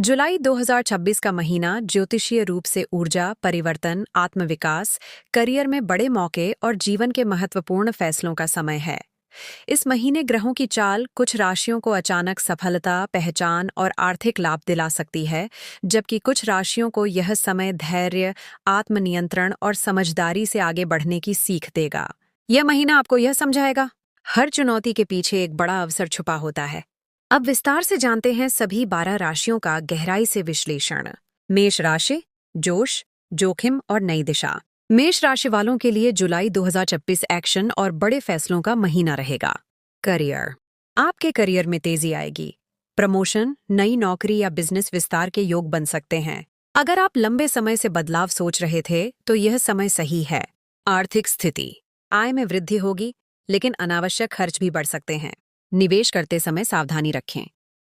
जुलाई 2026 का महीना ज्योतिषीय रूप से ऊर्जा, परिवर्तन, आत्मविकास, करियर में बड़े मौके और जीवन के महत्वपूर्ण फैसलों का समय है। इस महीने ग्रहों की चाल कुछ राशियों को अचानक सफलता, पहचान और आर्थिक लाभ दिला सकती है, जबकि कुछ राशियों को यह समय धैर्य, आत्मनियंत्रण और समझदारी से आगे बढ़ने की सीख देगा। यह महीना आपको यह समझाएगा, हर चुनौती के पीछे एक बड़ा अवसर छुपा होता है। अब विस्तार से जानते हैं सभी 12 राशियों का गहराई से विश्लेषण। मेष राशि, जोश, जोखिम और नई दिशा। मेष राशि वालों के लिए जुलाई 2026 एक्शन और बड़े फैसलों का महीना रहेगा। करियर, आपके करियर में तेजी आएगी। प्रमोशन, नई नौकरी या बिजनेस विस्तार के योग बन सकते हैं। अगर आप लंबे समय से बदलाव सोच रहे थे तो यह समय सही है। आर्थिक स्थिति, आय में वृद्धि होगी, लेकिन अनावश्यक खर्च भी बढ़ सकते हैं। निवेश करते समय सावधानी रखें।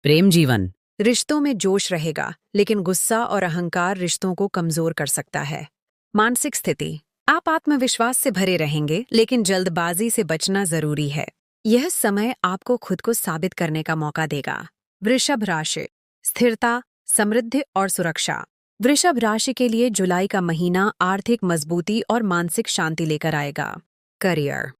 प्रेम जीवन, रिश्तों में जोश रहेगा, लेकिन गुस्सा और अहंकार रिश्तों को कमजोर कर सकता है। मानसिक स्थिति, आप आत्मविश्वास से भरे रहेंगे, लेकिन जल्दबाजी से बचना जरूरी है। यह समय आपको खुद को साबित करने का मौका देगा। वृषभ राशि, स्थिरता, समृद्धि और सुरक्षा। वृषभ राशि के लिए जुलाई का महीना आर्थिक मजबूती और मानसिक शांति लेकर आएगा। करियर,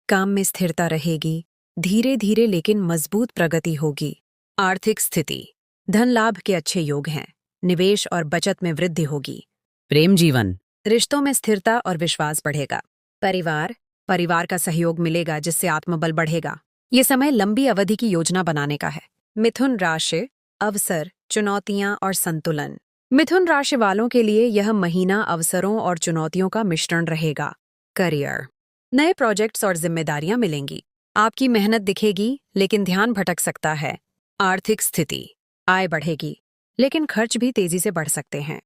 काम में स्थिरता रहेगी, धीरे धीरे लेकिन मजबूत प्रगति होगी। आर्थिक स्थिति, धन लाभ के अच्छे योग हैं, निवेश और बचत में वृद्धि होगी। प्रेम जीवन, रिश्तों में स्थिरता और विश्वास बढ़ेगा। परिवार का सहयोग मिलेगा, जिससे आत्मबल बढ़ेगा। ये समय लंबी अवधि की योजना बनाने का है। मिथुन राशि, अवसर, चुनौतियां और संतुलन। मिथुन राशि वालों के लिए यह महीना अवसरों और चुनौतियों का मिश्रण रहेगा। करियर, नए प्रोजेक्ट्स और जिम्मेदारियां मिलेंगी। आपकी मेहनत दिखेगी, लेकिन ध्यान भटक सकता है। आर्थिक स्थिति, आय बढ़ेगी, लेकिन खर्च भी तेजी से बढ़ सकते हैं।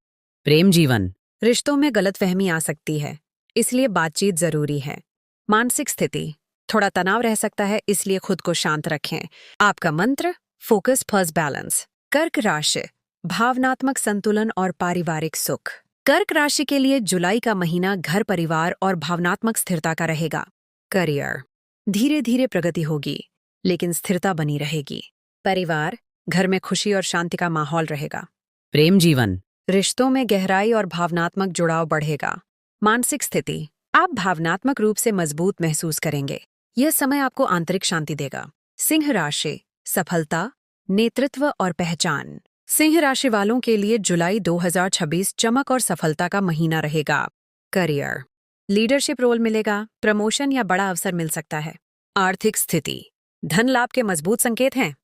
प्रेम जीवन, रिश्तों में गलतफहमी आ सकती है, इसलिए बातचीत जरूरी है। मानसिक स्थिति, थोड़ा तनाव रह सकता है, इसलिए खुद को शांत रखें। आपका मंत्र, फोकस प्लस बैलेंस। कर्क राशि, भावनात्मक संतुलन और पारिवारिक सुख। कर्क राशि के लिए जुलाई का महीना घर, परिवार और भावनात्मक स्थिरता का रहेगा। करियर, धीरे धीरे प्रगति होगी, लेकिन स्थिरता बनी रहेगी। परिवार, घर में खुशी और शांति का माहौल रहेगा। प्रेम जीवन, रिश्तों में गहराई और भावनात्मक जुड़ाव बढ़ेगा। मानसिक स्थिति, आप भावनात्मक रूप से मजबूत महसूस करेंगे। यह समय आपको आंतरिक शांति देगा। सिंह राशि, सफलता, नेतृत्व और पहचान। सिंह राशि वालों के लिए जुलाई 2026 चमक और सफलता का महीना रहेगा। करियर, लीडरशिप रोल मिलेगा, प्रमोशन या बड़ा अवसर मिल सकता है। आर्थिक स्थिति, धन लाभ के मजबूत संकेत हैं।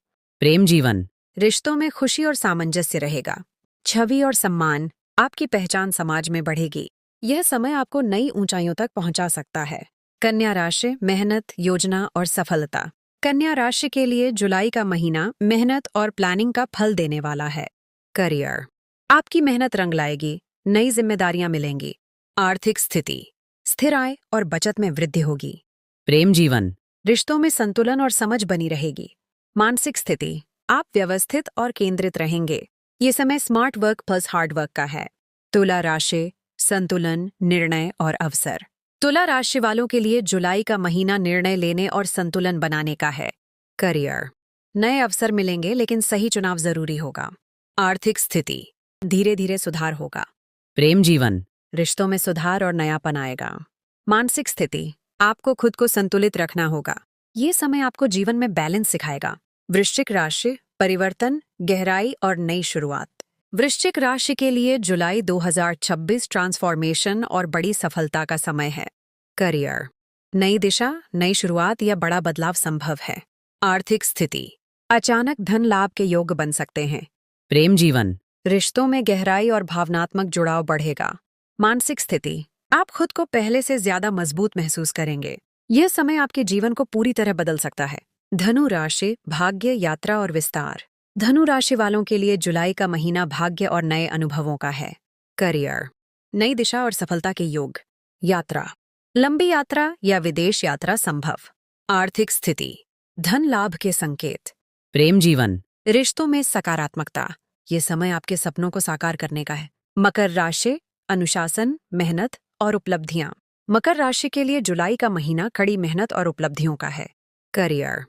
प्रेम जीवन, रिश्तों में खुशी और सामंजस्य रहेगा। छवि और सम्मान, आपकी पहचान समाज में बढ़ेगी। यह समय आपको नई ऊंचाइयों तक पहुंचा सकता है। कन्या राशि, मेहनत, योजना और सफलता। कन्या राशि के लिए जुलाई का महीना मेहनत और प्लानिंग का फल देने वाला है। करियर, आपकी मेहनत रंग लाएगी, नई जिम्मेदारियां मिलेंगी। आर्थिक स्थिति, स्थिर आय और बचत में वृद्धि होगी। प्रेम जीवन, रिश्तों में संतुलन और समझ बनी रहेगी। मानसिक स्थिति, आप व्यवस्थित और केंद्रित रहेंगे। ये समय smart work plus hard work का है। तुला राशि, संतुलन, निर्णय और अवसर। तुला राशि वालों के लिए जुलाई का महीना निर्णय लेने और संतुलन बनाने का है। करियर, नए अवसर मिलेंगे, लेकिन सही चुनाव जरूरी होगा। आर्थिक स्थिति, धीरे धीरे सुधार होगा। प्रेम जीवन, रिश्तों में सुधार और नयापन आएगा। मानसिक स्थिति, आपको खुद को संतुलित रखना होगा। ये समय आपको जीवन में बैलेंस सिखाएगा। वृश्चिक राशि, परिवर्तन, गहराई और नई शुरुआत। वृश्चिक राशि के लिए जुलाई 2026 ट्रांसफॉर्मेशन और बड़ी सफलता का समय है। करियर, नई दिशा, नई शुरुआत या बड़ा बदलाव संभव है। आर्थिक स्थिति, अचानक धन लाभ के योग बन सकते हैं। प्रेम जीवन, रिश्तों में गहराई और भावनात्मक जुड़ाव बढ़ेगा। मानसिक स्थिति, आप खुद को पहले से ज्यादा मजबूत महसूस करेंगे। यह समय आपके जीवन को पूरी तरह बदल सकता है। धनु राशि, भाग्य, यात्रा और विस्तार। धनु राशि वालों के लिए जुलाई का महीना भाग्य और नए अनुभवों का है। करियर, नई दिशा और सफलता के योग। यात्रा, लंबी यात्रा या विदेश यात्रा संभव। आर्थिक स्थिति, धन लाभ के संकेत। प्रेम जीवन, रिश्तों में सकारात्मकता। ये समय आपके सपनों को साकार करने का है। मकर राशि, अनुशासन, मेहनत और उपलब्धियां। मकर राशि के लिए जुलाई का महीना कड़ी मेहनत और उपलब्धियों का है। करियर,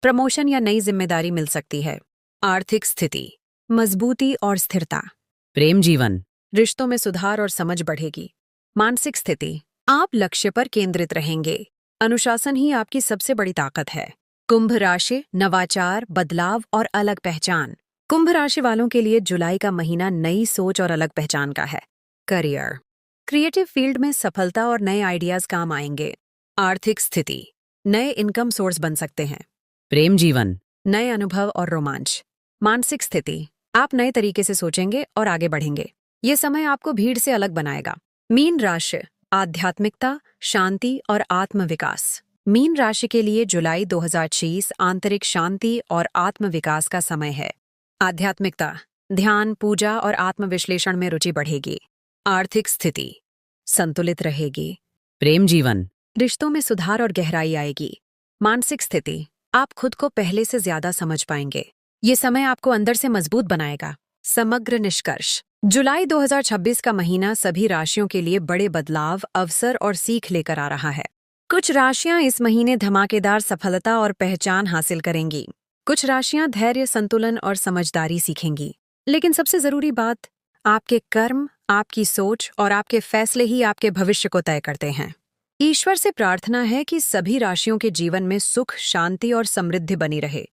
प्रमोशन या नई जिम्मेदारी मिल सकती है। आर्थिक स्थिति, मजबूती और स्थिरता। प्रेम जीवन। रिश्तों में सुधार और समझ बढ़ेगी। मानसिक स्थिति, आप लक्ष्य पर केंद्रित रहेंगे। अनुशासन ही आपकी सबसे बड़ी ताकत है। कुंभ राशि, नवाचार, बदलाव और अलग पहचान। कुंभ राशि वालों के लिए जुलाई का महीना नई सोच और अलग पहचान का है। करियर, क्रिएटिव फील्ड में सफलता और नए आइडियाज काम आएंगे। आर्थिक स्थिति, नए इनकम सोर्स बन सकते हैं। प्रेम जीवन। नए अनुभव और रोमांच। मानसिक स्थिति, आप नए तरीके से सोचेंगे और आगे बढ़ेंगे। ये समय आपको भीड़ से अलग बनाएगा। मीन राशि, आध्यात्मिकता, शांति और आत्मविकास। मीन राशि के लिए जुलाई 2026 आंतरिक शांति और आत्मविकास का समय है। आध्यात्मिकता, ध्यान, पूजा और आत्मविश्लेषण में रुचि बढ़ेगी। आर्थिक स्थिति संतुलित रहेगी। प्रेम जीवन। रिश्तों में सुधार और गहराई आएगी। मानसिक स्थिति, आप खुद को पहले से ज्यादा समझ पाएंगे। ये समय आपको अंदर से मजबूत बनाएगा। समग्र निष्कर्ष, जुलाई 2026 का महीना सभी राशियों के लिए बड़े बदलाव, अवसर और सीख लेकर आ रहा है। कुछ राशियां इस महीने धमाकेदार सफलता और पहचान हासिल करेंगी। कुछ राशियां धैर्य, संतुलन और समझदारी सीखेंगी। लेकिन सबसे जरूरी बात, आपके कर्म, आपकी सोच और आपके फैसले ही आपके भविष्य को तय करते हैं। ईश्वर से प्रार्थना है कि सभी राशियों के जीवन में सुख, शांति और समृद्धि बनी रहे।